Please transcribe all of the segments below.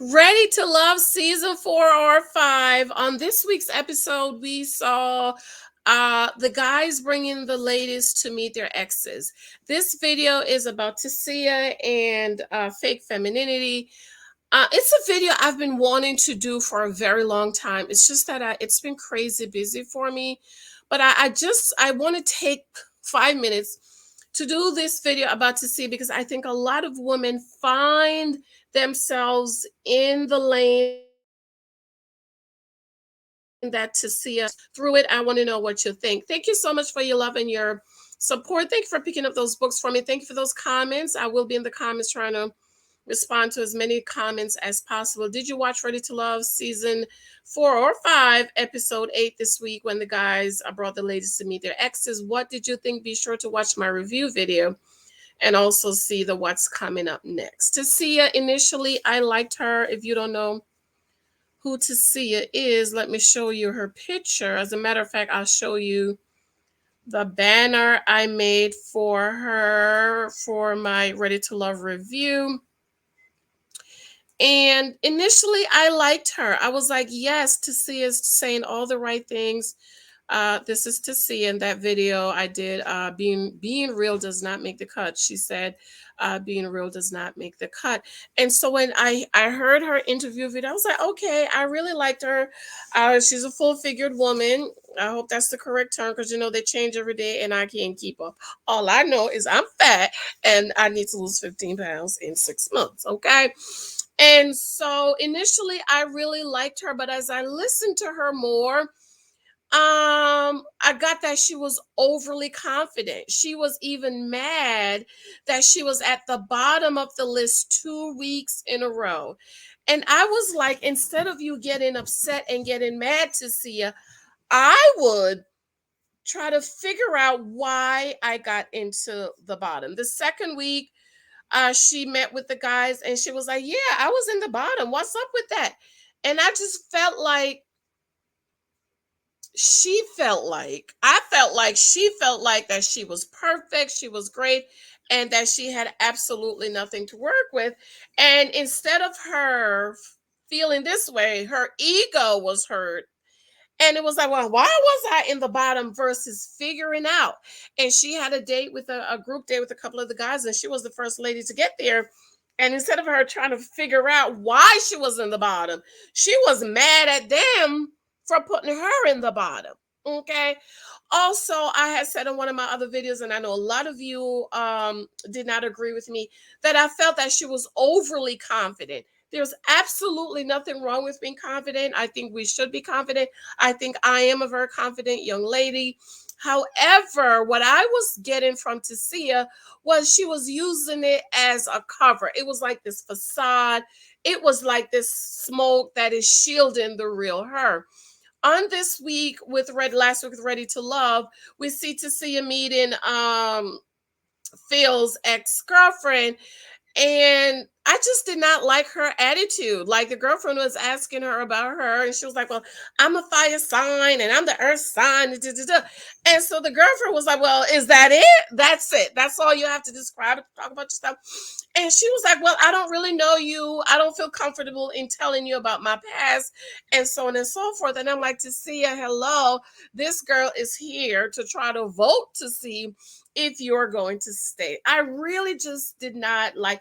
Ready to Love season 4 or 5. On this week's episode, we saw the guys bringing the ladies to meet their exes. This video is about Tasia and fake femininity. It's a video I've been wanting to do for a very long time. It's just that it's been crazy busy for me, but I want to take 5 minutes to do this video about Tasia because I think a lot of women find themselves in the lane that Tasia through it. I want to know what you think. Thank you so much for your love and your support. Thank you for picking up those books for me. Thank you for those comments. I will be in the comments trying to respond to as many comments as possible. Did you watch Ready to Love season 4 or 5, episode 8 this week when the guys brought the ladies to meet their exes? What did you think? Be sure to watch my review video and also see the what's coming up next. Tasia, initially, I liked her. If you don't know who Tasia is, let me show you her picture. As a matter of fact, I'll show you the banner I made for her for my Ready to Love review. And initially, I liked her. I was like, yes, Tasia is saying all the right things. This is Tasia in that video I did. Being real does not make the cut. She said, being real does not make the cut. And so when I heard her interview video, I was like, okay, I really liked her. She's a full-figured woman. I hope that's the correct term because, they change every day and I can't keep up. All I know is I'm fat and I need to lose 15 pounds in 6 months, okay? And so initially I really liked her, but as I listened to her more, I got that she was overly confident. She was even mad that she was at the bottom of the list 2 weeks in a row. And I was like, instead of you getting upset and getting mad to see her, I would try to figure out why I got into the bottom. The second week, she met with the guys and she was like, yeah, I was in the bottom. What's up with that? And I just felt like I felt like she felt like that she was perfect, she was great, and that she had absolutely nothing to work with. And instead of her feeling this way, her ego was hurt. And it was like, well, why was I in the bottom versus figuring out? And she had a date with a group date with a couple of the guys, and she was the first lady to get there. And instead of her trying to figure out why she was in the bottom, she was mad at them for putting her in the bottom. Okay. Also, I had said in one of my other videos, and I know a lot of you did not agree with me, that I felt that she was overly confident. There's absolutely nothing wrong with being confident. I think we should be confident. I think I am a very confident young lady. However, what I was getting from Tasia was she was using it as a cover. It was like this facade. It was like this smoke that is shielding the real her. On this week last week with Ready to Love, we see Tasia meeting Phil's ex-girlfriend, and I just did not like her attitude. Like the girlfriend was asking her about her, and she was like, well, I'm a fire sign and I'm the earth sign. And so the girlfriend was like, well, is that it? That's it. That's all you have to describe it, talk about yourself. And she was like, well, I don't really know you. I don't feel comfortable in telling you about my past, and so on and so forth. And I'm like, Tasia, hello, this girl is here to try to vote to see if you're going to stay. I really just did not like.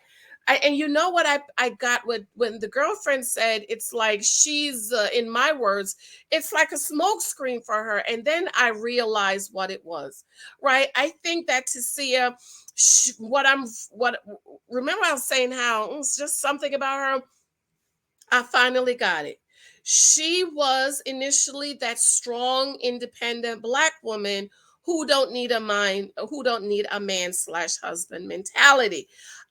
And you know what I got when the girlfriend said it's like she's in my words, it's like a smoke screen for her. And then I realized what it was. Right? I think that Tasia, what remember I was saying how it's just something about her. I finally got it. She was initially that strong, independent Black woman who don't need a man/husband mentality.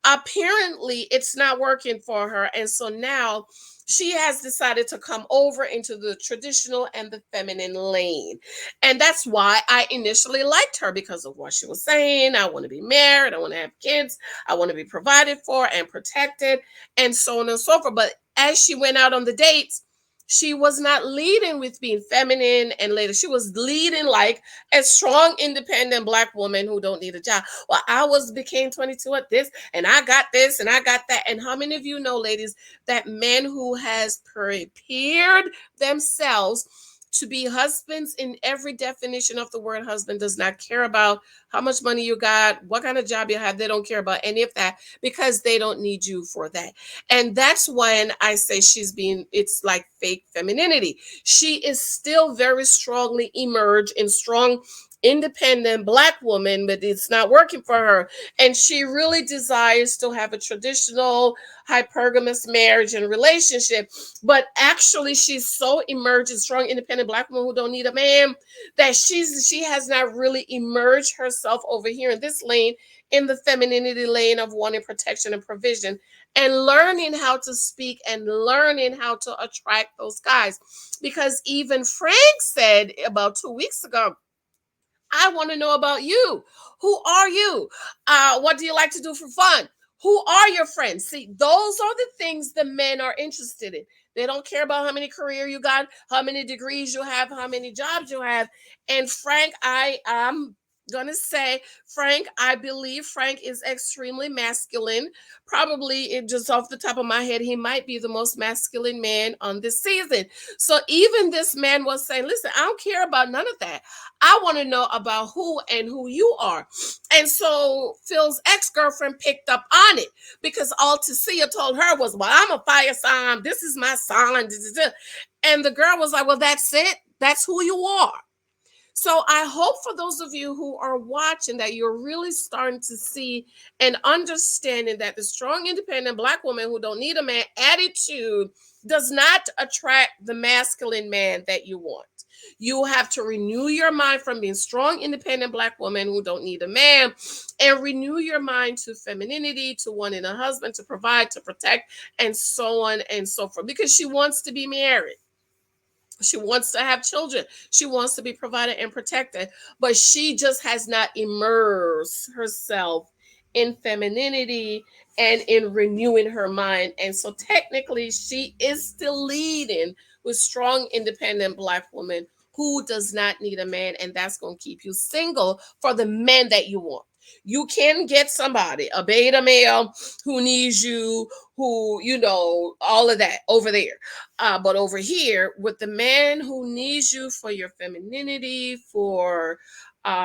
Apparently, it's not working for her, and so now she has decided to come over into the traditional and the feminine lane. And that's why I initially liked her, because of what she was saying. I want to be married, I want to have kids, I want to be provided for and protected, and so on and so forth. But as she went out on the dates, She was not leading with being feminine and later. She was leading like a strong, independent Black woman who don't need a job. Well, I was became 22 at this, and I got this, and I got that. And how many of you know, ladies, that men who has prepared themselves to be husbands in every definition of the word husband does not care about how much money you got, what kind of job you have. They don't care about any of that because they don't need you for that. And that's when I say it's like fake femininity. She is still very strongly emerged in strong, independent Black woman, but it's not working for her. And she really desires to have a traditional hypergamous marriage and relationship. But actually, she's so emerged, strong, independent Black woman who don't need a man, that she has not really emerged herself over here in this lane, in the femininity lane of wanting protection and provision, and learning how to speak and learning how to attract those guys. Because even Frank said about 2 weeks ago, I want to know about you. Who are you? What do you like to do for fun? Who are your friends? See, those are the things the men are interested in. They don't care about how many career you got, how many degrees you have, how many jobs you have. And Frank, I am gonna say, Frank, I believe Frank is extremely masculine. Probably, just off the top of my head, he might be the most masculine man on this season. So even this man was saying, listen, I don't care about none of that. I want to know about who and who you are. And so Phil's ex-girlfriend picked up on it because all Tasia told her was, well, I'm a fire sign. This is my sign. And the girl was like, well, that's it. That's who you are. So I hope for those of you who are watching that you're really starting to see and understanding that the strong, independent Black woman who don't need a man attitude does not attract the masculine man that you want. You have to renew your mind from being strong, independent Black woman who don't need a man, and renew your mind to femininity, to wanting a husband, to provide, to protect, and so on and so forth. Because she wants to be married. She wants to have children. She wants to be provided and protected, but she just has not immersed herself in femininity and in renewing her mind. And so technically she is still leading with strong, independent Black woman who does not need a man. And that's going to keep you single for the men that you want. You can get somebody, a beta male who needs you, who, all of that over there. But over here, with the man who needs you for your femininity, for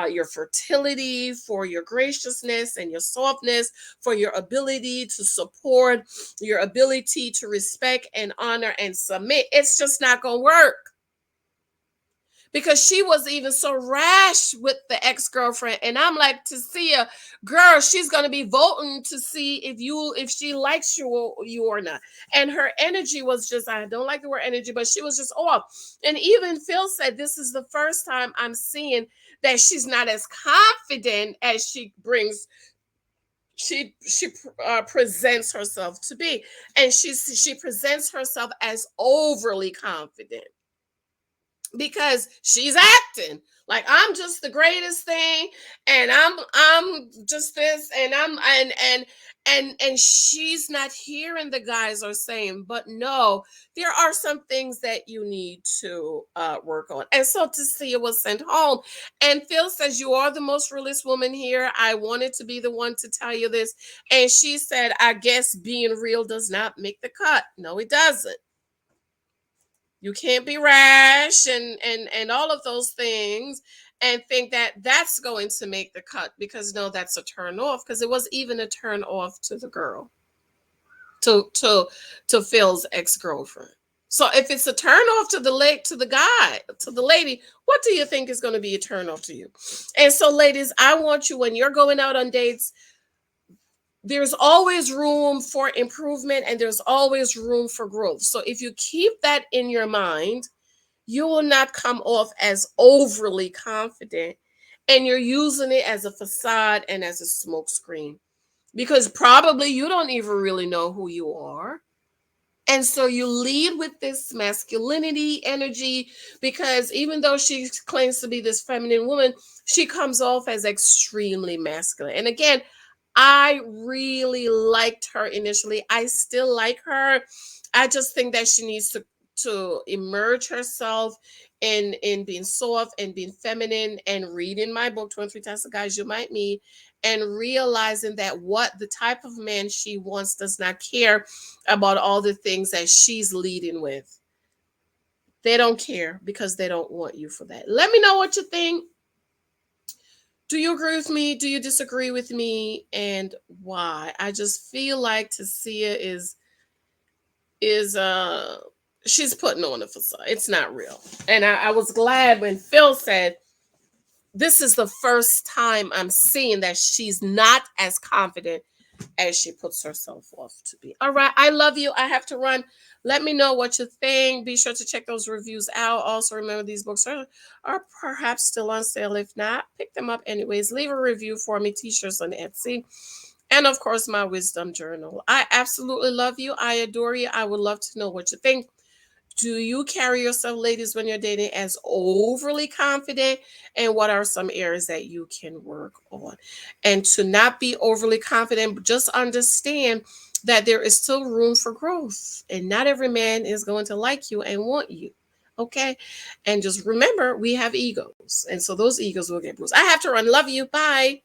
your fertility, for your graciousness and your softness, for your ability to support, your ability to respect and honor and submit, it's just not going to work. Because she was even so rash with the ex-girlfriend. And I'm like, Tasia, girl, she's gonna be voting to see if she likes you or not. And her energy was just, I don't like the word energy, but she was just off. And even Phil said, this is the first time I'm seeing that she's not as confident as she presents herself to be. And she presents herself as overly confident, because she's acting like I'm just the greatest thing, and I'm just this, and and she's not hearing the guys are saying, but no, there are some things that you need to work on. And so Tasia was sent home, and Phil says, you are the most realist woman here. I wanted to be the one to tell you this. And she said, I guess being real does not make the cut. No, it doesn't. You can't be rash and all of those things and think that that's going to make the cut, because no, that's a turn off, because it was even a turn off to the girl, to Phil's ex-girlfriend. So if it's a turn off to the guy, to the lady, what do you think is going to be a turn off to you? And so ladies, I want you, when you're going out on dates, there's always room for improvement and there's always room for growth. So if you keep that in your mind, you will not come off as overly confident, and you're using it as a facade and as a smokescreen, because probably you don't even really know who you are. And so you lead with this masculinity energy, because even though she claims to be this feminine woman, she comes off as extremely masculine. And again, I really liked her initially. I still like her. I just think that she needs to to emerge herself in being soft and being feminine, and reading my book 23 Types of Guys You Might Meet, and realizing that what the type of man she wants does not care about all the things that she's leading with. They don't care because they don't want you for that. Let me know what you think. Do you agree with me? Do you disagree with me? And why? I just feel like Tasia is she's putting on a facade. It's not real. And I was glad when Phil said, this is the first time I'm seeing that she's not as confident as she puts herself off to be. All right. I love you. I have to run. Let me know what you think. Be sure to check those reviews out. Also, remember these books are perhaps still on sale. If not, pick them up anyways. Leave a review for me. T-shirts on Etsy. And of course, my wisdom journal. I absolutely love you. I adore you. I would love to know what you think. Do you carry yourself, ladies, when you're dating, as overly confident? And what are some areas that you can work on? And to not be overly confident, but just understand that there is still room for growth. And not every man is going to like you and want you. Okay? And just remember, we have egos. And so those egos will get bruised. I have to run. Love you. Bye.